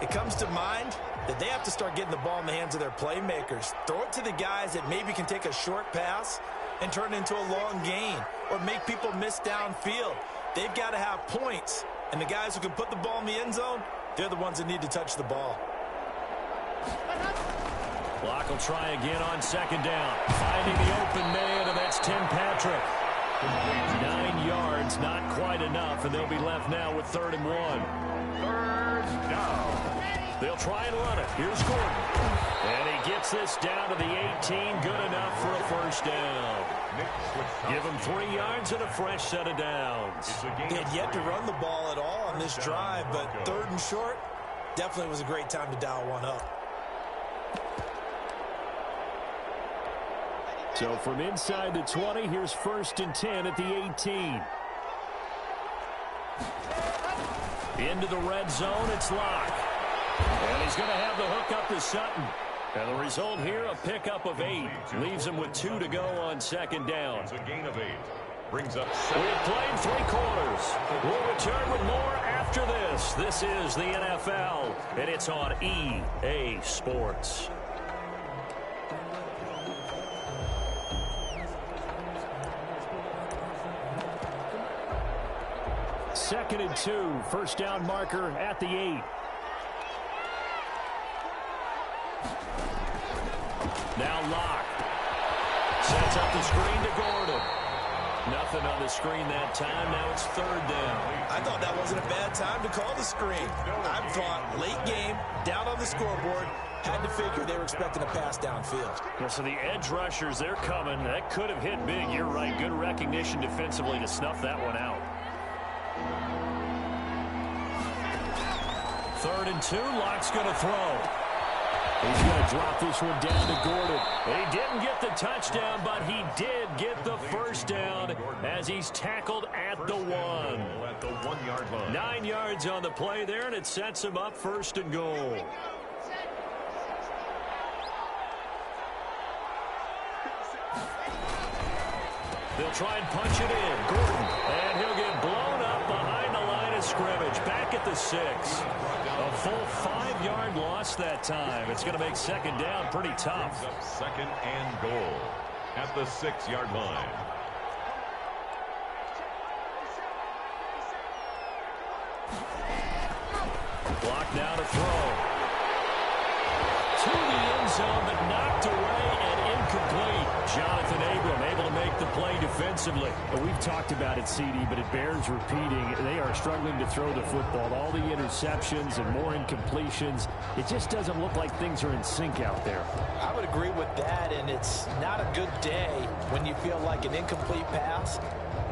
it comes to mind that they have to start getting the ball in the hands of their playmakers. Throw it to the guys that maybe can take a short pass and turn it into a long gain or make people miss downfield. They've got to have points, and the guys who can put the ball in the end zone, they're the ones that need to touch the ball. Locke will try again on 2nd down. Finding the open man, and that's Tim Patrick. 9 yards, not quite enough, and they'll be left now with 3rd and 1. 3rd down. They'll try and run it. Here's Gordon. And he gets this down to the 18. Good enough for a 1st down. Give him 3 yards and a fresh set of downs. They had yet to run the ball at all on this drive, but 3rd and short definitely was a great time to dial one up. So from inside the 20, here's 1st and 10 at the 18. Into the red zone, it's Locke. And he's going to have the hook up to Sutton. And the result here, a pickup of 8. Leaves him with 2 to go on 2nd down. It's a gain of 8. Brings up We've played 3 quarters. We'll return with more after this. This is the NFL, and it's on EA Sports. Second and 2, 1st down marker at the 8. Now Locke sets up the screen to Gordon. Nothing on the screen that time. Now it's 3rd down. I thought that wasn't a bad time to call the screen. I thought late game, down on the scoreboard, had to figure they were expecting a pass downfield. Yeah, so the edge rushers, they're coming. That could have hit big. You're right. Good recognition defensively to snuff that one out. 3rd and 2. Locke's going to throw. He's going to drop this one down to Gordon. He didn't get the touchdown, but he did get the 1st down as he's tackled at the 1. at the 1-yard line. 9 yards on the play there, and it sets him up 1st and goal. They'll try and punch it in. Gordon, and he'll get blown up behind the line of scrimmage. Back at the 6. A full 5-yard loss that time. It's going to make 2nd down pretty tough. 2nd and goal at the 6-yard line. Block now to throw. To the end zone, but knocked away and incomplete. Jonathan defensively. Well, we've talked about it, CD, but it bears repeating. They are struggling to throw the football. All the interceptions and more incompletions. It just doesn't look like things are in sync out there. I would agree with that, and it's not a good day when you feel like an incomplete pass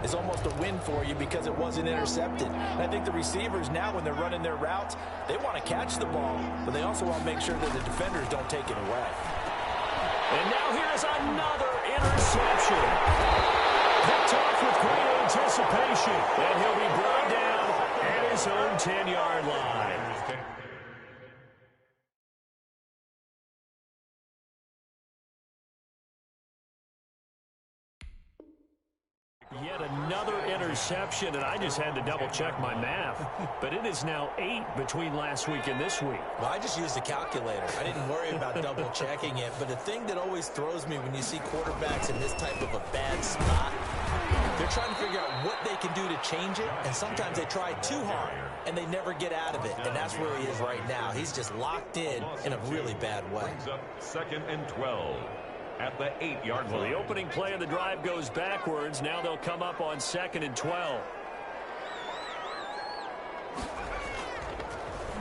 is almost a win for you because it wasn't intercepted. And I think the receivers now, when they're running their routes, they want to catch the ball, but they also want to make sure that the defenders don't take it away. And now here's another interception. Picked off with great anticipation, and he'll be brought down at his own 10-yard line. Yet another interception, and I just had to double-check my math. But it is now 8 between last week and this week. Well, I just used a calculator. I didn't worry about double-checking it. But the thing that always throws me when you see quarterbacks in this type of a bad spot, they're trying to figure out what they can do to change it, and sometimes they try too hard, and they never get out of it. And that's where he is right now. He's just locked in a really bad way. Brings up 2nd and 12. At the 8-yard line. Well, the opening play of the drive goes backwards. Now they'll come up on 2nd and 12.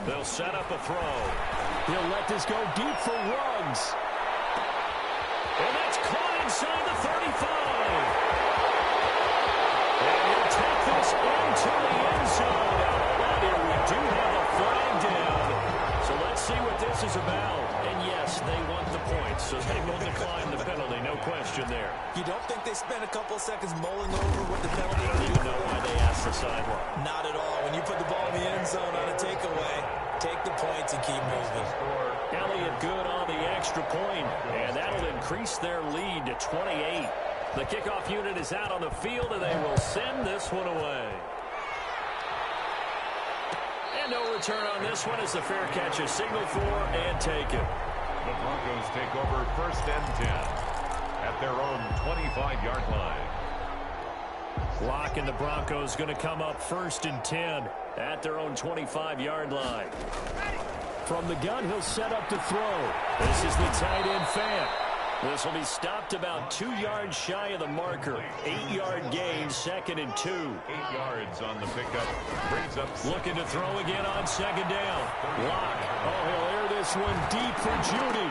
They'll set up a throw. He'll let this go deep for Ruggs. And that's caught inside the 35. And he'll take this into the end zone. And we do have a flag down. So let's see what this is about. And yes, they want the points, so they will decline the penalty, no question there. You don't think they spent a couple seconds mulling over what the penalty would do? You know why they asked the sideline. Not at all. When you put the ball in the end zone on a takeaway, take the points and keep moving. Elliott good on the extra point, and that'll increase their lead to 28. The kickoff unit is out on the field, and they will send this one away. And no return on this one as the fair catch is signaled for and taken. The Broncos take over 1st and 10 at their own 25-yard line. Locke and the Broncos going to come up 1st and 10 at their own 25-yard line. From the gun, he'll set up to throw. This is the tight end Fant. This will be stopped about 2 yards shy of the marker. 8-yard gain, 2nd and 2. 8 yards on the pickup. Brings up Looking to throw again on 2nd down. Locke. Oh, he'll air this one deep for Judy.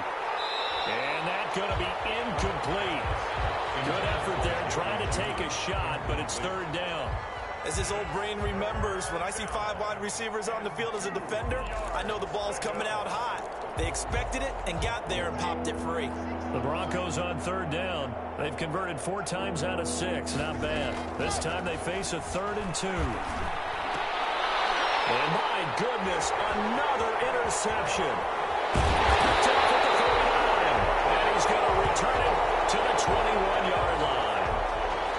And that's going to be incomplete. Good effort there, trying to take a shot, but it's 3rd down. As his old brain remembers, when I see 5 wide receivers on the field as a defender, I know the ball's coming out hot. They expected it and got there and popped it free. The Broncos on 3rd down. They've converted 4 times out of 6. Not bad. This time they face a 3rd and 2. And my goodness, another interception. Picked up at the 39. And he's going to return it to the 21-yard line.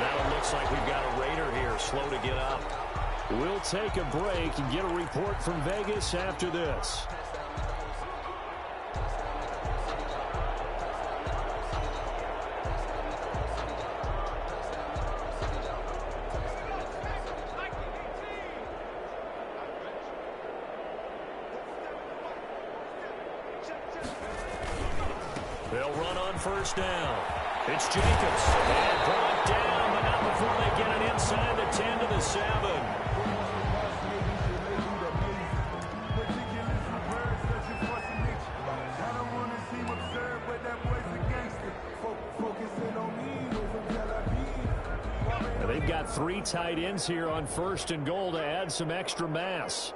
Now it looks like we've got a Raider here, slow to get up. We'll take a break and get a report from Vegas after this. They'll run on 1st down. It's Jacobs. And brought down, but not before they get it inside the 10 to the 7. Now they've got 3 tight ends here on 1st and goal to add some extra mass.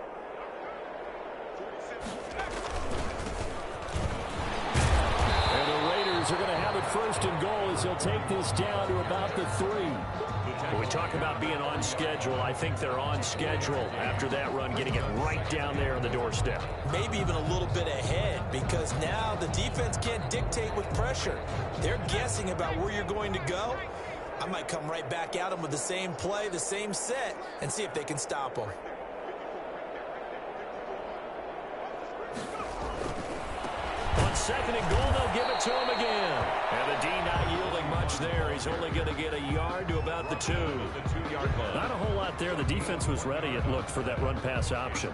Are going to have it 1st and goal as he'll take this down to about the 3. When we talk about being on schedule, I think they're on schedule after that run, getting it right down there on the doorstep. Maybe even a little bit ahead, because now the defense can't dictate with pressure. They're guessing about where you're going to go. I might come right back at them with the same play, the same set, and see if they can stop them. On 2nd and goal, they'll give it to him again. And the D not yielding much there. He's only going to get a yard to about the 2. the 2-yard line. Not a whole lot there. The defense was ready, it looked, for that run-pass option.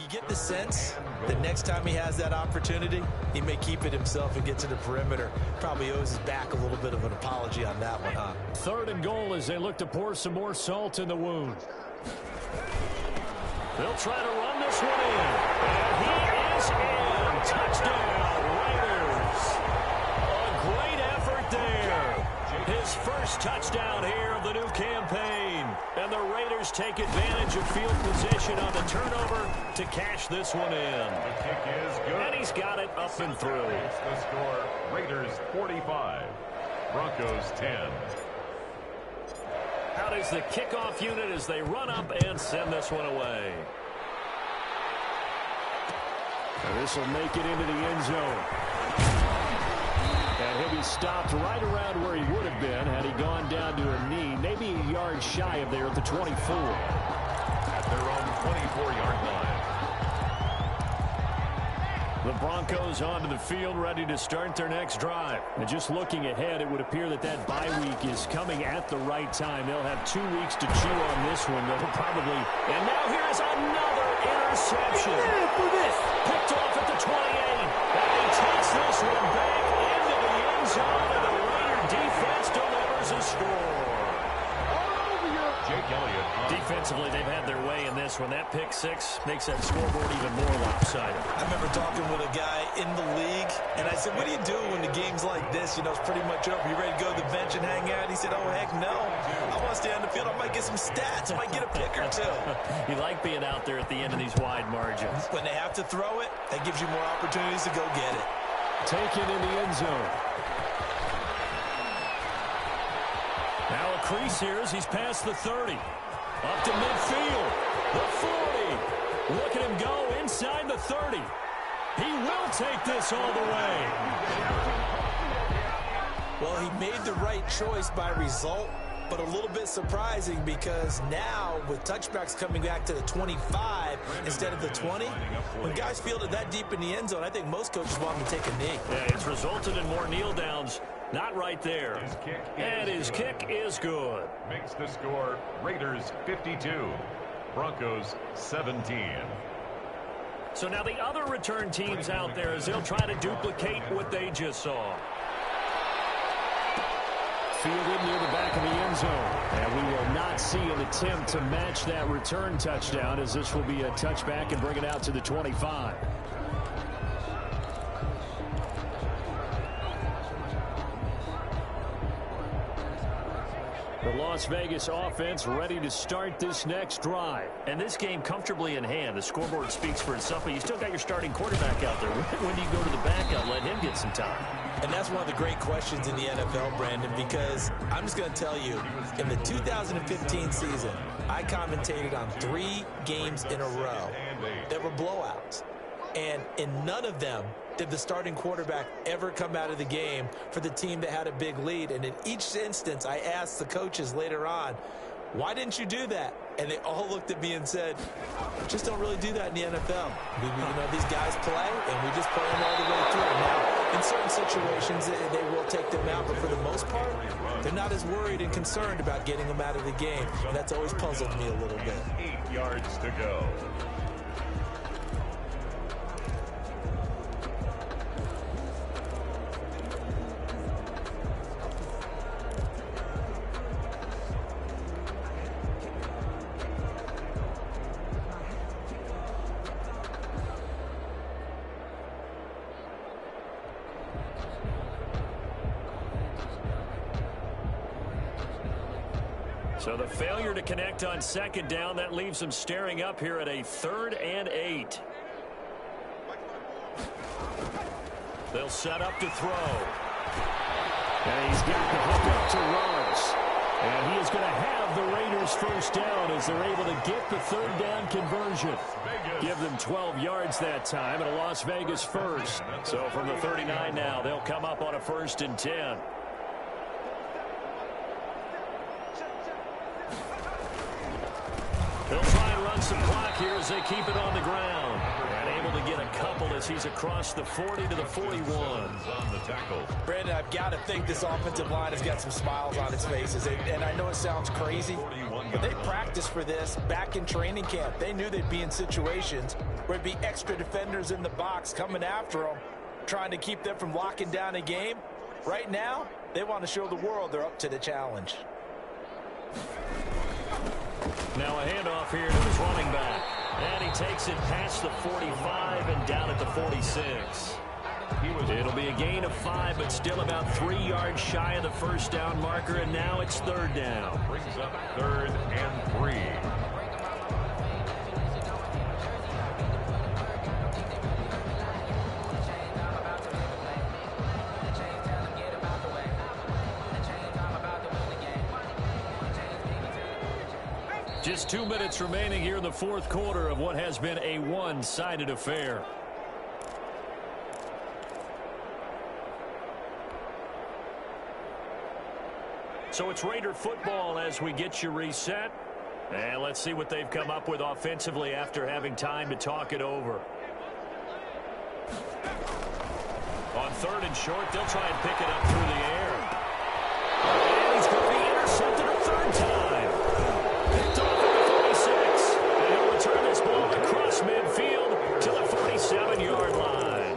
You get the sense that next time he has that opportunity, he may keep it himself and get to the perimeter. Probably owes his back a little bit of an apology on that one, huh? 3rd and goal as they look to pour some more salt in the wound. They'll try to run this one in. And he is in. Touchdown, Raiders. A great effort there. His first touchdown here of the new campaign. And the Raiders take advantage of field position on the turnover to cash this one in. The kick is good. And he's got it up and through. It's the score, Raiders 45, Broncos 10. Out is the kickoff unit as they run up and send this one away. And this will make it into the end zone. And he'll be stopped right around where he would have been had he gone down to a knee, maybe a yard shy of there at the 24. At their own 24-yard line. The Broncos onto the field, ready to start their next drive. And just looking ahead, it would appear that that bye week is coming at the right time. They'll have 2 weeks to chew on this one. They'll probably... And now here's another interception. Picked off at the 28. And he takes this one back into the end zone, and the Raider defense delivers a score. Jake Elliott. Defensively, they've had their way in this one. That pick six makes that scoreboard even more lopsided. I remember talking with a guy in the league, and I said, what do you do when the game's like this? You know, it's pretty much over. You ready to go to the bench and hang out? He said, oh, heck no. I want to stay on the field. I might get some stats. I might get a pick or two. You like being out there at the end of these wide margins. When they have to throw it, that gives you more opportunities to go get it. Taken in the end zone. Now a crease here as he's past the 30. Up to midfield. The 40. Look at him go inside the 30. He will take this all the way. Well, he made the right choice by result, but a little bit surprising because now with touchbacks coming back to the 25 instead of the 20, when guys field it that deep in the end zone, I think most coaches want them to take a knee. Yeah, it's resulted in more kneel downs. Not right there. And his kick is good. Makes the score, Raiders 52, Broncos 17. So now the other return teams out there as they'll try to duplicate what they just saw. Fielded near the back of the end zone. And we will not see an attempt to match that return touchdown as this will be a touchback and bring it out to the 25. The Las Vegas offense ready to start this next drive. And this game comfortably in hand. The scoreboard speaks for itself, but you still got your starting quarterback out there. When do you go to the backup? Let him get some time. And that's one of the great questions in the NFL, Brandon, because I'm just going to tell you, in the 2015 season, I commentated on 3 games in a row that were blowouts. And in none of them did the starting quarterback ever come out of the game for the team that had a big lead. And in each instance, I asked the coaches later on, why didn't you do that? And they all looked at me and said, just don't really do that in the NFL. You know, these guys play, and we just play them all the way through. Now, in certain situations, they will take them out, but for the most part, they're not as worried and concerned about getting them out of the game. And that's always puzzled me a little bit. 8 yards to go. So the failure to connect on second down, that leaves them staring up here at a 3rd and 8. They'll set up to throw. And he's got the hook up to Ruggs. And he is going to have the Raiders first down as they're able to get the 3rd down conversion. Give them 12 yards that time and a Las Vegas first. So from the 39 now, they'll come up on a 1st and 10. They'll try and run some clock here as they keep it on the ground. And able to get a couple as he's across the 40 to the 41. On the tackle. Brandon, I've got to think this offensive line has got some smiles on its faces. And I know it sounds crazy, But they practiced for this back in training camp. They knew they'd be in situations where there'd be extra defenders in the box coming after them, trying to keep them from locking down a game. Right now, they want to show the world they're up to the challenge. Now a handoff here to his running back. And he takes it past the 45 and down at the 46. It'll be a gain of 5, but still about 3 yards shy of the first down marker, and now it's third down. Brings up 3rd and 3. Just 2 minutes remaining here in the fourth quarter of what has been a one-sided affair. So it's Raider football as we get you reset. And let's see what they've come up with offensively after having time to talk it over. On 3rd and short, they'll try and pick it up through the air. And he's going to be intercepted a 3rd time. Picked off at the 46. And he'll return this ball across midfield to the 47-yard line.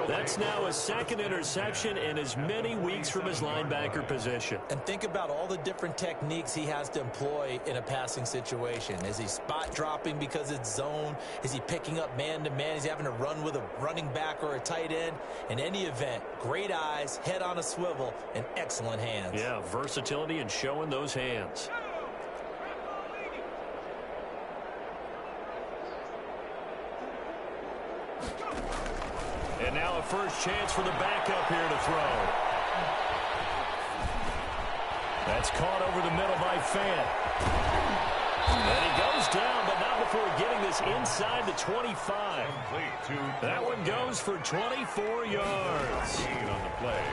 That's now a 2nd interception in as many weeks from his linebacker position. And think about all the different techniques he has to employ in a passing situation. Is he spot dropping because it's zone? Is he picking up man-to-man? Is he having to run with a running back or a tight end? In any event, great eyes, head on a swivel, and excellent hands. Yeah, versatility and showing those hands. And now a first chance for the backup here to throw. That's caught over the middle by Fant. And he goes down, but not before getting this inside the 25. That one goes for 24 yards. On the play.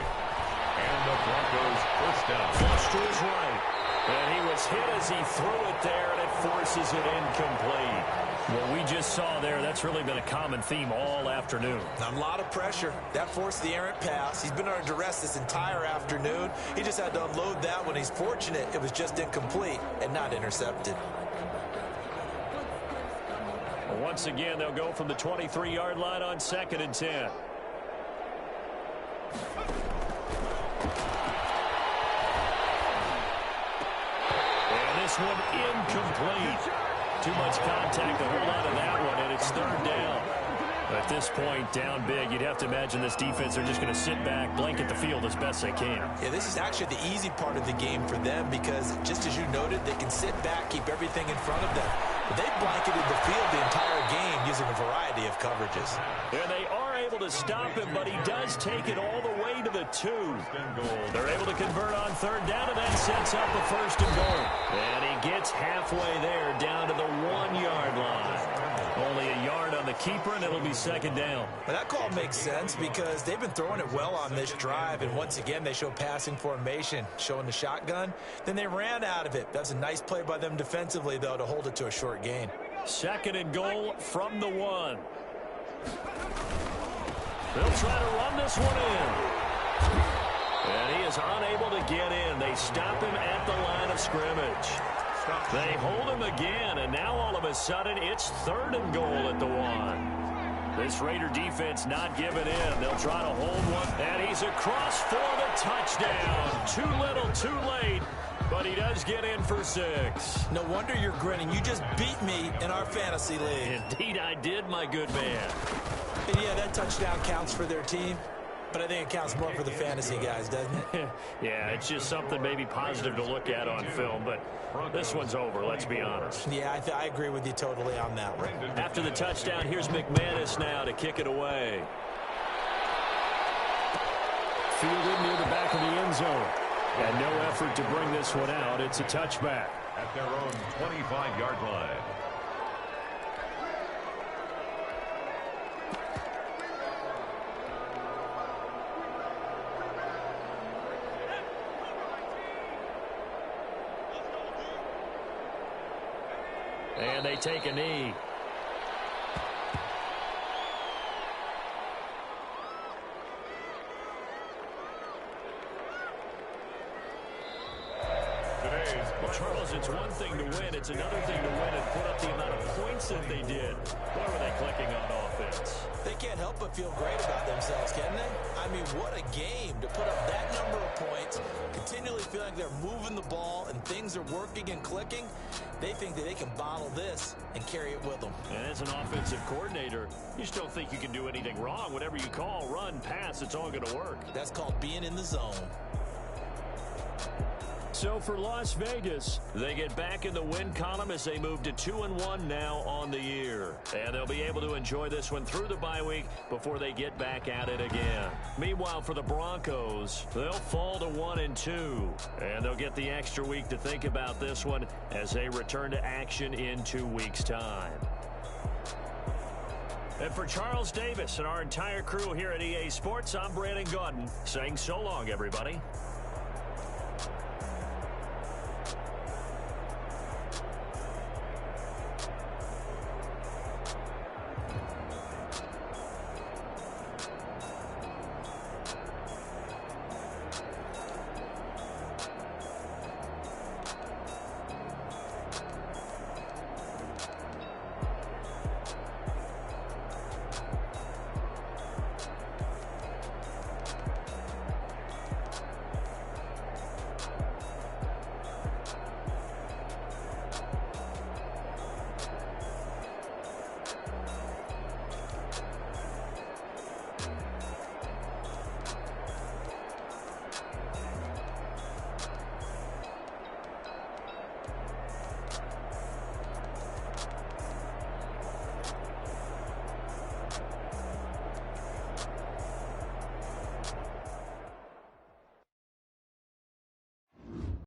And the Broncos first down. Flush to his right. And he was hit as he threw it there, and it forces it incomplete. What we just saw there, that's really been a common theme all afternoon. A lot of pressure. That forced the errant pass. He's been under duress this entire afternoon. He just had to unload that one. He's fortunate it was just incomplete and not intercepted. Once again, they'll go from the 23-yard line on 2nd and 10. And this one incomplete. Too much contact to hold on to that one, and it's 3rd down. At this point, down big, you'd have to imagine this defense are just going to sit back, blanket the field as best they can. Yeah, this is actually the easy part of the game for them because, just as you noted, they can sit back, keep everything in front of them. But they've blanketed the field the entire game using a variety of coverages. And they are able to stop him, but he does take it all the way to the 2. They're able to convert on 3rd down, and that sets up a 1st and goal. And he gets halfway there, down to the 1-yard line. Only a yard on the keeper, and it'll be 2nd down. Well, that call makes sense because they've been throwing it well on this drive, and once again, they show passing formation, showing the shotgun. Then they ran out of it. That's a nice play by them defensively, though, to hold it to a short gain. 2nd and goal from the 1. They'll try to run this one in. And he is unable to get in. They stop him at the line of scrimmage. They hold him again, and now all of a sudden it's 3rd and goal at the 1. This Raider defense not giving in. They'll try to hold one, and he's across for the touchdown. Too little, too late, but he does get in for 6. No wonder you're grinning. You just beat me in our fantasy league. Indeed I did, my good man. And yeah, that touchdown counts for their team. But I think it counts more for the fantasy guys, doesn't it? Yeah, it's just something maybe positive to look at on film, but this one's over, let's be honest. Yeah, I agree with you totally on that one. After the touchdown, here's McManus now to kick it away. Fielded near the back of the end zone. And no effort to bring this one out. It's a touchback. At their own 25-yard line. And they take a knee. Today Well, Charles, it's one thing to win. It's another thing to win and put up the amount of points that they did. Boy, were they clicking on offense. They can't help but feel great about themselves, can they? I mean, what a game to put up that number of points, continually feeling like they're moving the ball and things are working and clicking. They think that they can bottle this and carry it with them. And as an offensive coordinator, you just don't think you can do anything wrong. Whatever you call, run, pass, it's all going to work. That's called being in the zone. So for Las Vegas, they get back in the win column as they move to 2-1 now on the year. And they'll be able to enjoy this one through the bye week before they get back at it again. Meanwhile, for the Broncos, they'll fall to 1-2. And they'll get the extra week to think about this one as they return to action in 2 weeks' time. And for Charles Davis and our entire crew here at EA Sports, I'm Brandon Gaudin saying so long, everybody.